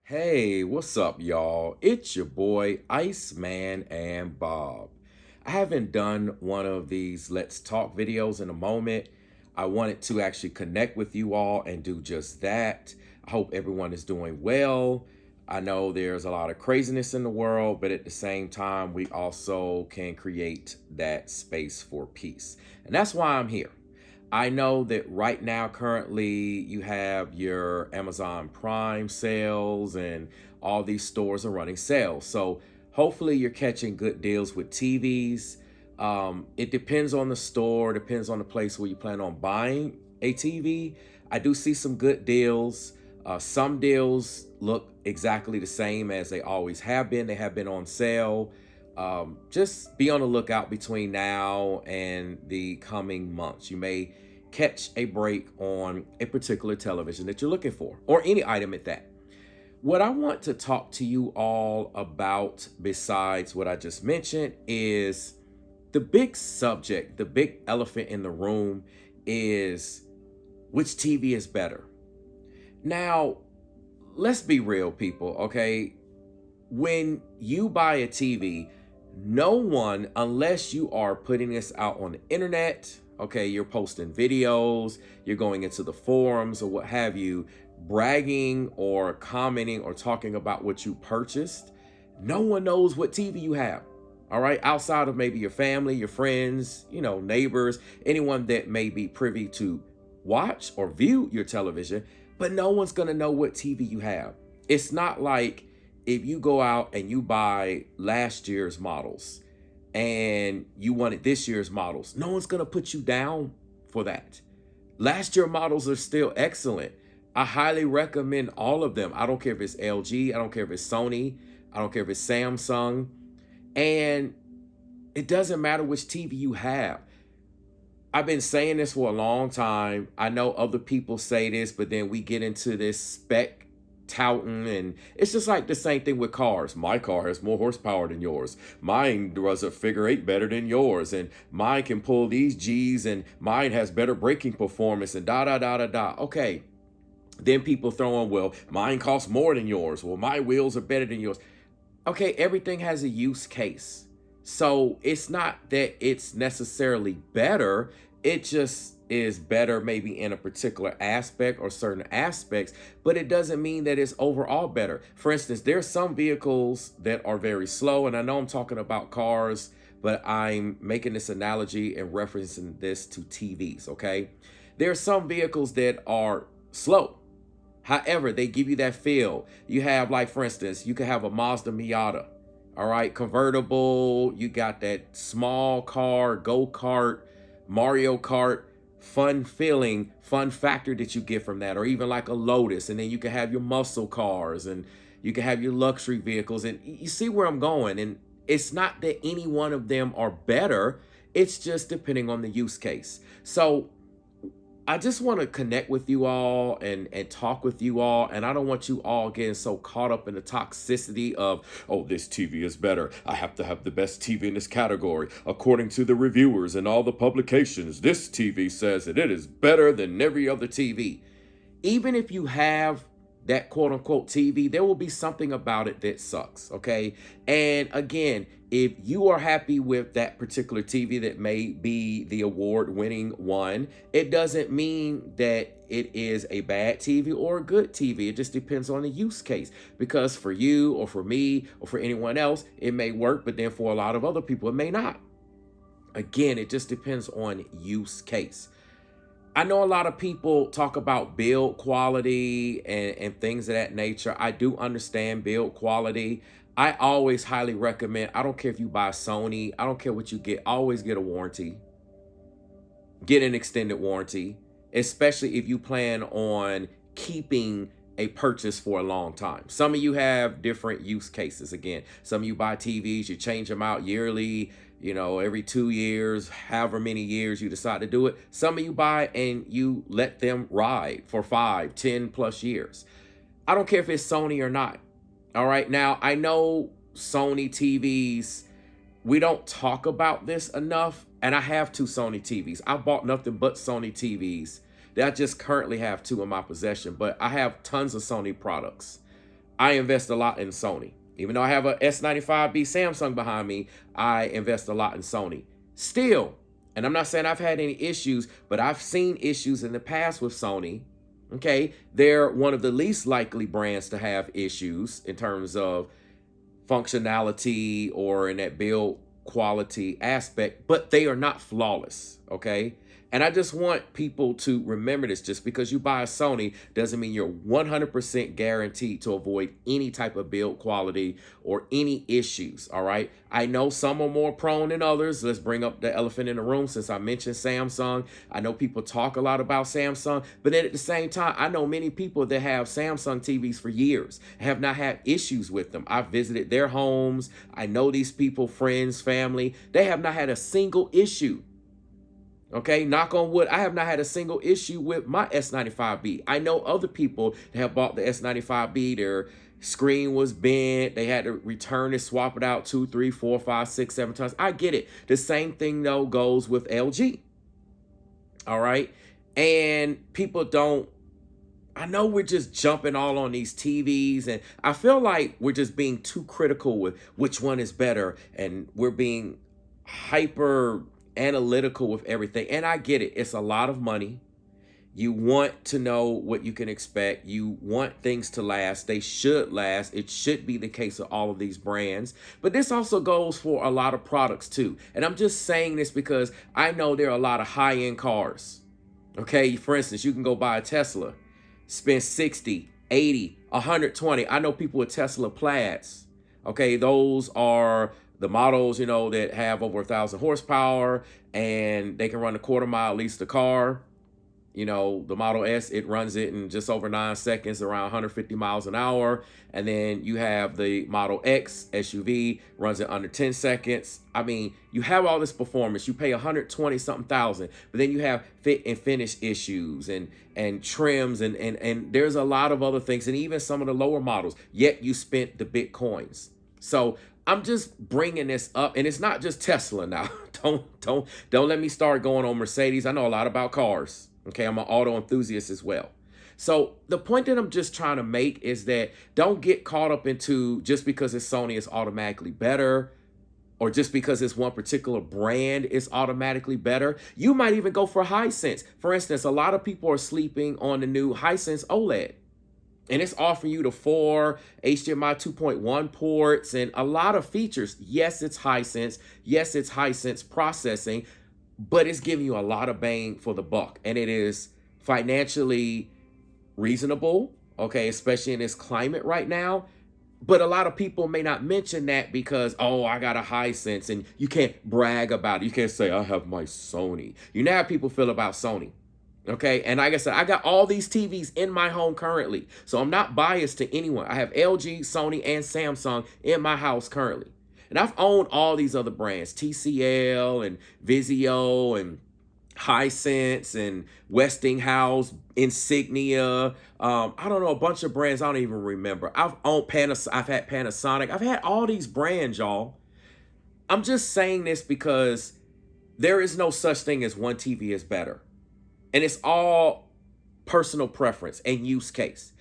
Hey, what's up, y'all? It's your boy, Iceman and Bob. I haven't done one of these Let's Talk videos in a moment. I wanted to actually connect with you all and do just that. I hope everyone is doing well. I know there's a lot of craziness in the world, but at the same time, we also can create that space for peace. And that's why I'm here. I know that right now, currently, you have your Amazon Prime sales and all these stores are running sales. So hopefully you're catching good deals with TVs. It depends on the store, depends on the place where you plan on buying a TV. I do see some good deals. Some deals look exactly the same as they always have been. They have been on sale. Just be on the lookout between now and the coming months. You may catch a break on a particular television that you're looking for, or any item at that. What I want to talk to you all about, besides what I just mentioned, is the big subject, the big elephant in the room is which TV is better. Now, let's be real, people, okay? When you buy a TV, no one, unless you are putting this out on the internet, okay, you're posting videos, you're going into the forums or what have you, bragging or commenting or talking about what you purchased, no one knows what TV you have. All right, outside of maybe your family, your friends, neighbors, anyone that may be privy to watch or view your television, but no one's gonna know what TV you have. It's not like if you go out and you buy last year's models and you wanted this year's models, no one's going to put you down for that. Last year models are still excellent. I highly recommend all of them. I don't care if it's LG, I don't care if it's Sony, I don't care if it's Samsung, and it doesn't matter which TV you have. I've been saying this for a long time. I know other people say this, but then we get into this spec touting, and it's just like the same thing with cars. My car has more horsepower than yours. Mine does a figure eight better than yours, and mine can pull these G's, and mine has better braking performance, and da da da da da. Okay, then people throw in, well, mine costs more than yours. Well, my wheels are better than yours. Okay, everything has a use case. So it's not that it's necessarily better, it just is better maybe in a particular aspect or certain aspects, but it doesn't mean that it's overall better. For instance, there's some vehicles that are very slow, and I know I'm talking about cars, but I'm making this analogy and referencing this to TVs, okay? There are some vehicles that are slow. However, they give you that feel. You have, like, for instance, you could have a Mazda Miata, all right, convertible. You got that small car, go-kart, Mario Kart, fun feeling, fun factor that you get from that, or even like a Lotus. And then you can have your muscle cars, and you can have your luxury vehicles. And you see where I'm going. And it's not that any one of them are better. It's just depending on the use case. So I just want to connect with you all and talk with you all. And I don't want you all getting so caught up in the toxicity of, oh, this TV is better. I have to have the best TV in this category. According to the reviewers and all the publications, this TV says that it is better than every other TV. Even if you have that quote unquote TV, there will be something about it that sucks, okay? And again, if you are happy with that particular TV that may be the award-winning one, it doesn't mean that it is a bad TV or a good TV. It just depends on the use case. Because for you or for me or for anyone else, it may work, but then for a lot of other people, it may not. Again, it just depends on use case. I know a lot of people talk about build quality and things of that nature. I do understand build quality. I always highly recommend, I don't care if you buy Sony, I don't care what you get, always get a warranty. Get an extended warranty, especially if you plan on keeping a purchase for a long time. Some of you have different use cases. Again, some of you buy TVs, you change them out yearly, every 2 years, however many years you decide to do it. Some of you buy and you let them ride for 5, 10 plus years. I don't care if it's Sony or not. All right. Now, I know Sony TVs, we don't talk about this enough. And I have 2 Sony TVs. I bought nothing but Sony TVs. I just currently have 2 in my possession, but I have tons of Sony products. I invest a lot in Sony. Even though I have a S95B Samsung behind me, I invest a lot in Sony. Still, and I'm not saying I've had any issues, but I've seen issues in the past with Sony. Okay, they're one of the least likely brands to have issues in terms of functionality or in that build quality aspect, but they are not flawless. Okay. And I just want people to remember this. Just because you buy a Sony doesn't mean you're 100% guaranteed to avoid any type of build quality or any issues. All right. I know some are more prone than others. Let's bring up the elephant in the room since I mentioned Samsung. I know people talk a lot about Samsung, but then at the same time, I know many people that have Samsung TVs for years, have not had issues with them. I've visited their homes. I know these people, friends, family. They have not had a single issue. Okay, knock on wood, I have not had a single issue with my S95B. I know other people that have bought the S95B, their screen was bent, they had to return it, swap it out 2, 3, 4, 5, 6, 7 times. I get it. The same thing, though, goes with LG. All right, and people don't, I know we're just jumping all on these TVs, and I feel like we're just being too critical with which one is better, and we're being hyper analytical with everything. And I get it. It's a lot of money. You want to know what you can expect. You want things to last. They should last. It should be the case of all of these brands. But this also goes for a lot of products too. And I'm just saying this because I know there are a lot of high-end cars. Okay, for instance, you can go buy a Tesla, spend 60, 80, 120. I know people with Tesla Plaids. Okay, those are the models, that have over 1,000 horsepower and they can run a quarter mile, at least the car. The Model S, it runs it in just over 9 seconds, around 150 miles an hour. And then you have the Model X SUV, runs it under 10 seconds. I mean, you have all this performance. You pay 120 something thousand, but then you have fit and finish issues and trims and there's a lot of other things, and even some of the lower models, yet you spent the Bitcoins. So I'm just bringing this up, and it's not just Tesla now. Don't let me start going on Mercedes. I know a lot about cars. Okay, I'm an auto enthusiast as well. So the point that I'm just trying to make is that don't get caught up into just because it's Sony it's automatically better, or just because it's one particular brand is automatically better. You might even go for Hisense. For instance, a lot of people are sleeping on the new Hisense OLED. And it's offering you the 4 HDMI 2.1 ports and a lot of features. Yes, it's Hisense. Yes, it's Hisense processing, but it's giving you a lot of bang for the buck. And it is financially reasonable, okay, especially in this climate right now. But a lot of people may not mention that because, oh, I got a Hisense, and you can't brag about it. You can't say, I have my Sony. You know how people feel about Sony. Okay, and like I said, I got all these TVs in my home currently, so I'm not biased to anyone. I have LG, Sony, and Samsung in my house currently. And I've owned all these other brands, TCL and Vizio and Hisense and Westinghouse, Insignia. I don't know, a bunch of brands I don't even remember. I've had Panasonic. I've had all these brands, y'all. I'm just saying this because there is no such thing as one TV is better. And it's all personal preference and use case.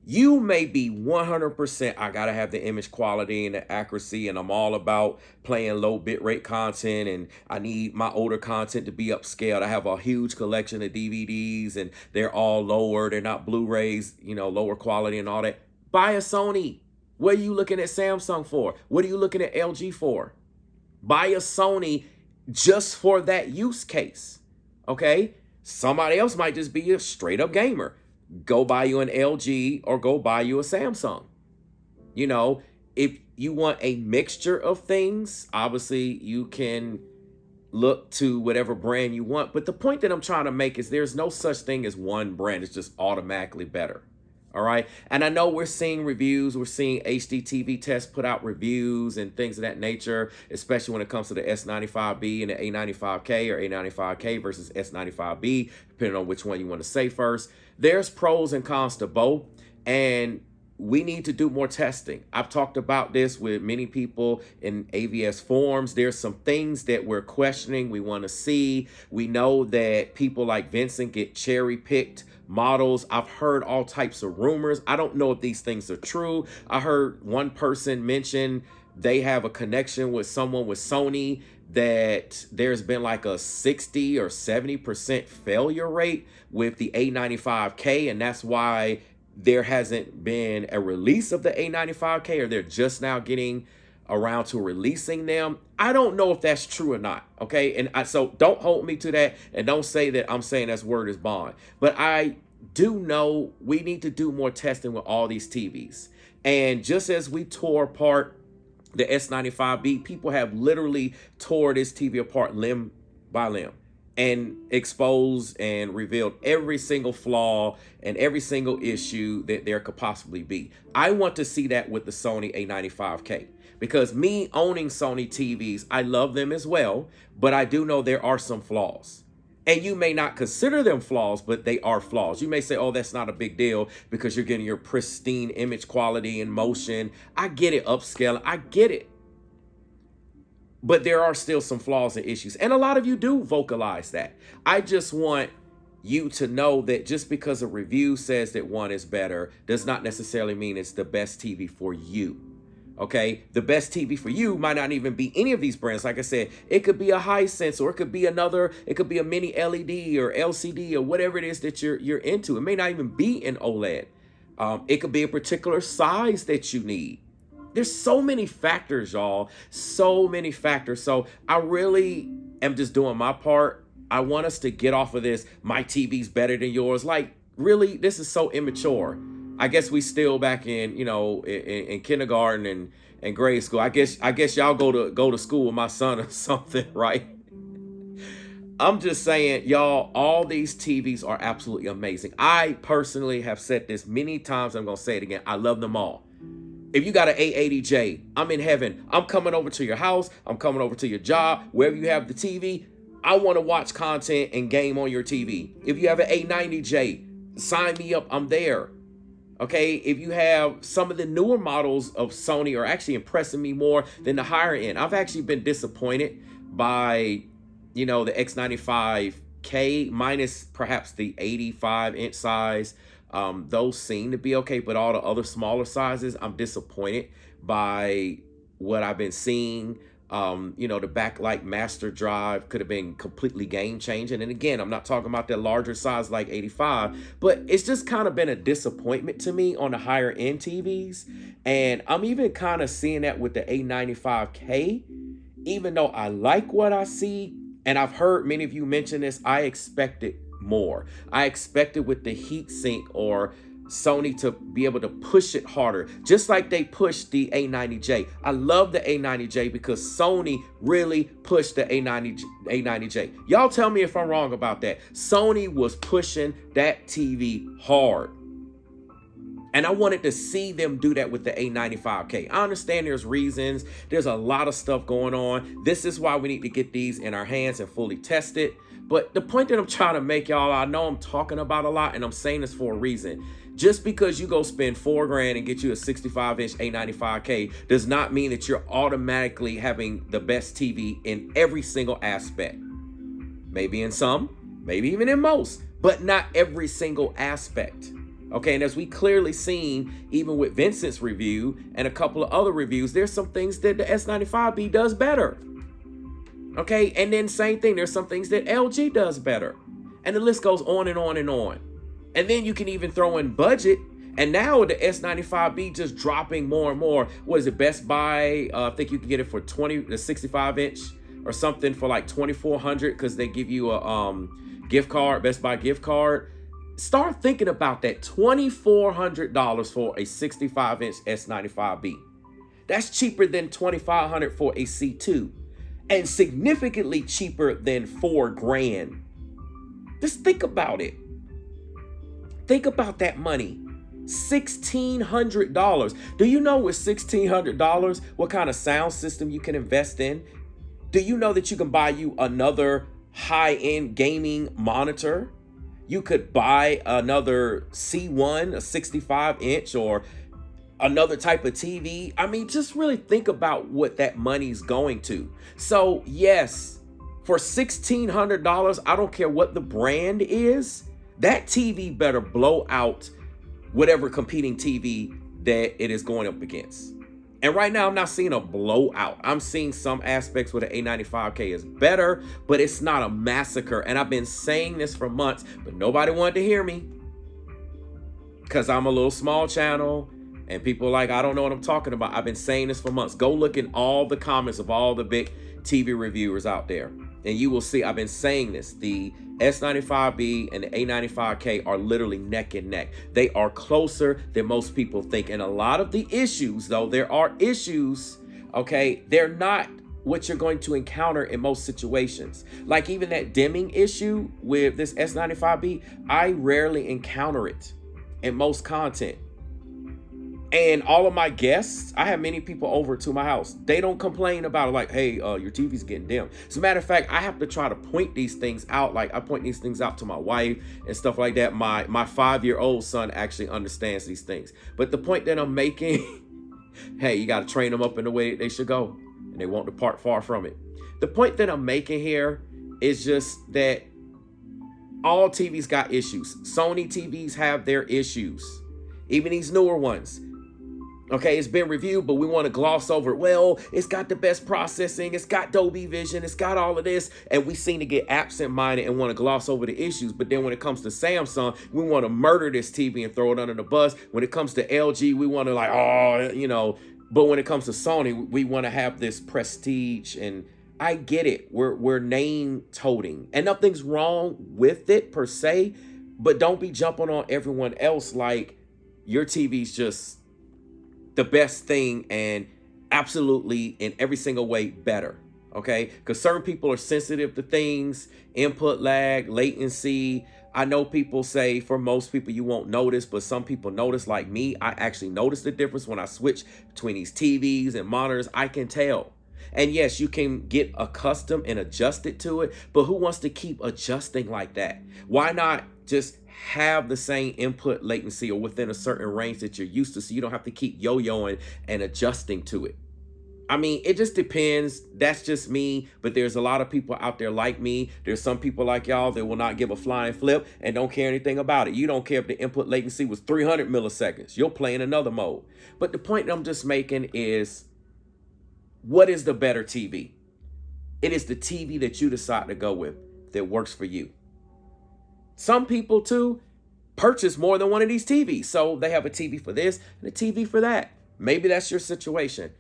You may be 100%, I got to have the image quality and the accuracy, and I'm all about playing low bitrate content, and I need my older content to be upscaled. I have a huge collection of DVDs, and they're all lower. They're not Blu-rays, lower quality and all that. Buy a Sony. What are you looking at Samsung for? What are you looking at LG for? Buy a Sony just for that use case, okay? Somebody else might just be a straight up gamer. Go buy you an LG or go buy you a Samsung. If you want a mixture of things, obviously you can look to whatever brand you want. But the point that I'm trying to make is there's no such thing as one brand. It's just automatically better. All right. And I know we're seeing reviews. We're seeing HDTV Test put out reviews and things of that nature, especially when it comes to the S95B and the A95K, or A95K versus S95B, depending on which one you want to say first. There's pros and cons to both. And we need to do more testing. I've talked about this with many people in AVS forums. There's some things that we're questioning, we want to see. We know that people like Vincent get cherry picked models. I've heard all types of rumors. I don't know if these things are true. I heard one person mention they have a connection with someone with Sony, that there's been like a 60 or 70% failure rate with the A95K, and that's why there hasn't been a release of the A95K, or they're just now getting around to releasing them. I don't know if that's true or not, okay? And so don't hold me to that, and don't say that I'm saying that's word is bond. But I do know we need to do more testing with all these TVs. And just as we tore apart the S95B, people have literally tore this TV apart limb by limb and exposed and revealed every single flaw and every single issue that there could possibly be. I want to see that with the Sony A95K, because me owning Sony TVs, I love them as well, but I do know there are some flaws. And you may not consider them flaws, but they are flaws. You may say, oh, that's not a big deal because you're getting your pristine image quality and motion. I get it, upscaling. I get it. But there are still some flaws and issues. And a lot of you do vocalize that. I just want you to know that just because a review says that one is better does not necessarily mean it's the best TV for you. Okay, the best TV for you might not even be any of these brands. Like I said, it could be a Hisense, or it could be another, it could be a mini LED or LCD or whatever it is that you're into. It may not even be an OLED. It could be a particular size that you need. There's so many factors, y'all. So many factors. So I really am just doing my part. I want us to get off of this, my TV's better than yours. Like, really, this is so immature. I guess we still back in, in kindergarten and grade school. I guess y'all go to school with my son or something, right? I'm just saying, y'all, all these TVs are absolutely amazing. I personally have said this many times. I'm going to say it again. I love them all. If you got an A80J, I'm in heaven. I'm coming over to your house. I'm coming over to your job, wherever you have the TV. I want to watch content and game on your TV. If you have an A90J, sign me up. I'm there. Okay, if you have some of the newer models of Sony are actually impressing me more than the higher end. I've actually been disappointed by, the X95K minus perhaps the 85-inch size. Those seem to be okay, but all the other smaller sizes, I'm disappointed by what I've been seeing. The backlight master drive could have been completely game changing. And again, I'm not talking about that larger size like 85, but it's just kind of been a disappointment to me on the higher end TVs. And I'm even kind of seeing that with the A95K, even though I like what I see. And I've heard many of you mention this, I expected more. I expected with the heat sink or Sony to be able to push it harder, just like they pushed the A90J. I love the A90J because Sony really pushed the A90J. Y'all tell me if I'm wrong about that. Sony was pushing that TV hard. And I wanted to see them do that with the A95K. I understand there's reasons. There's a lot of stuff going on. This is why we need to get these in our hands and fully test it. But the point that I'm trying to make, y'all, I know I'm talking about a lot and I'm saying this for a reason. Just because you go spend $4,000 and get you a 65-inch A95K does not mean that you're automatically having the best TV in every single aspect. Maybe in some, maybe even in most, but not every single aspect. Okay, and as we clearly seen, even with Vincent's review and a couple of other reviews, there's some things that the S95B does better. Okay, and then same thing, there's some things that LG does better. And the list goes on and on and on. And then you can even throw in budget. And now the S95B just dropping more and more. What is it, Best Buy? I think you can get it for the 65-inch or something for like $2,400 because they give you a gift card, Best Buy gift card. Start thinking about that, $2,400 for a 65-inch S95B. That's cheaper than $2,500 for a C2 and significantly cheaper than $4,000. Just think about it. Think about that money. $1,600. Do you know with $1,600 what kind of sound system you can invest in? Do you know that you can buy you another high-end gaming monitor? You could buy another C1, a 65-inch, or another type of TV. I mean, just really think about what that money's going to. So yes, for $1,600, I don't care what the brand is, that TV better blow out whatever competing TV that it is going up against. And right now, I'm not seeing a blowout. I'm seeing some aspects where the A95K is better, but it's not a massacre. And I've been saying this for months, but nobody wanted to hear me because I'm a little small channel and people are like, I don't know what I'm talking about. I've been saying this for months. Go look in all the comments of all the big TV reviewers out there, and you will see I've been saying this. The S95B and the A95K are literally neck and neck. They are closer than most people think. And a lot of the issues, though, there are issues, okay, they're not what you're going to encounter in most situations. Like even that dimming issue with this S95B, I rarely encounter it in most content. And all of my guests, I have many people over to my house. They don't complain about it like, hey, your TV's getting dim. As a matter of fact, I have to try to point these things out. Like I point these things out to my wife and stuff like that. My 5-year-old son actually understands these things. But the point that I'm making, hey, you got to train them up in the way they should go, and they won't depart far from it. The point that I'm making here is just that all TVs got issues. Sony TVs have their issues. Even these newer ones. Okay, it's been reviewed, but we want to gloss over it. Well, it's got the best processing. It's got Dolby Vision. It's got all of this. And we seem to get absent-minded and want to gloss over the issues. But then when it comes to Samsung, we want to murder this TV and throw it under the bus. When it comes to LG, we want to like, oh, you know. But when it comes to Sony, we want to have this prestige. And I get it. We're name toting. And nothing's wrong with it per se. But don't be jumping on everyone else like your TV's just the best thing and absolutely in every single way better, okay? Because certain people are sensitive to things, input lag, latency. I know people say for most people you won't notice, but some people notice. Like me, I actually notice the difference when I switch between these TVs and monitors. I can tell. And yes, you can get accustomed and adjusted to it, but who wants to keep adjusting like that? Why not just have the same input latency or within a certain range that you're used to so you don't have to keep yo-yoing and adjusting to it? I mean, it just depends. That's just me, but there's a lot of people out there like me. There's some people like y'all that will not give a flying flip and don't care anything about it. You don't care if the input latency was 300 milliseconds. You'll play in another mode. But the point that I'm just making is, what is the better TV? It is the TV that you decide to go with that works for you. Some people, too, purchase more than one of these TVs. So they have a TV for this and a TV for that. Maybe that's your situation.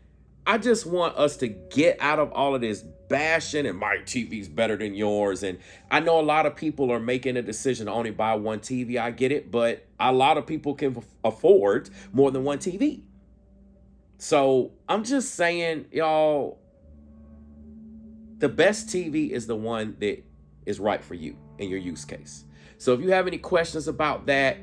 I just want us to get out of all of this bashing and my TV's better than yours. And I know a lot of people are making a decision to only buy one TV. I get it. But a lot of people can afford more than one TV. So I'm just saying, y'all, the best TV is the one that is right for you in your use case. So if you have any questions about that,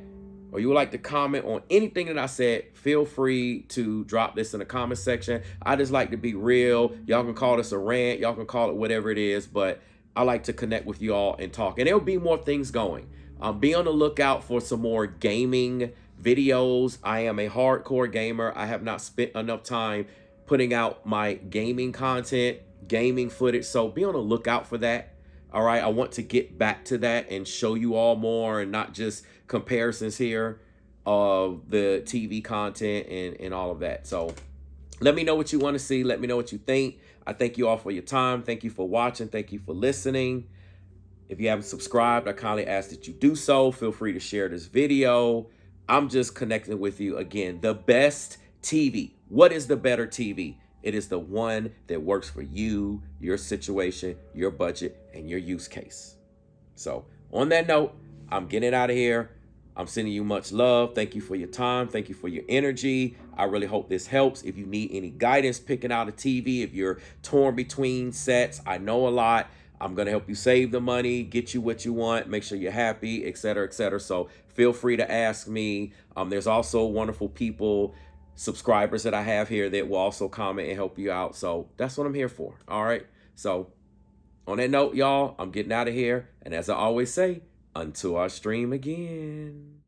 or you would like to comment on anything that I said, feel free to drop this in the comment section. I just like to be real. Y'all can call this a rant. Y'all can call it whatever it is, but I like to connect with you all and talk. And there'll be more things going. Be on the lookout for some more gaming videos. I am a hardcore gamer. I have not spent enough time putting out my gaming content, gaming footage. So be on the lookout for that. All right, I want to get back to that and show you all more and not just comparisons here of the TV content and all of that. So let me know what you want to see. Let me know what you think. I thank you all for your time. Thank you for watching. Thank you for listening. If you haven't subscribed, I kindly ask that you do so. Feel free to share this video. I'm just connecting with you again. The best TV. What is the better TV? It is the one that works for you, your situation, your budget, and your use case. So on that note, I'm getting out of here. I'm sending you much love. Thank you for your time. Thank you for your energy. I really hope this helps. If you need any guidance picking out a TV, if you're torn between sets, I know a lot. I'm going to help you save the money, get you what you want, make sure you're happy, et cetera, et cetera. So feel free to ask me. There's also wonderful people, subscribers that I have here that will also comment and help you out. So that's what I'm here for. All right. So on that note, y'all, I'm getting out of here. And as I always say, until I stream again.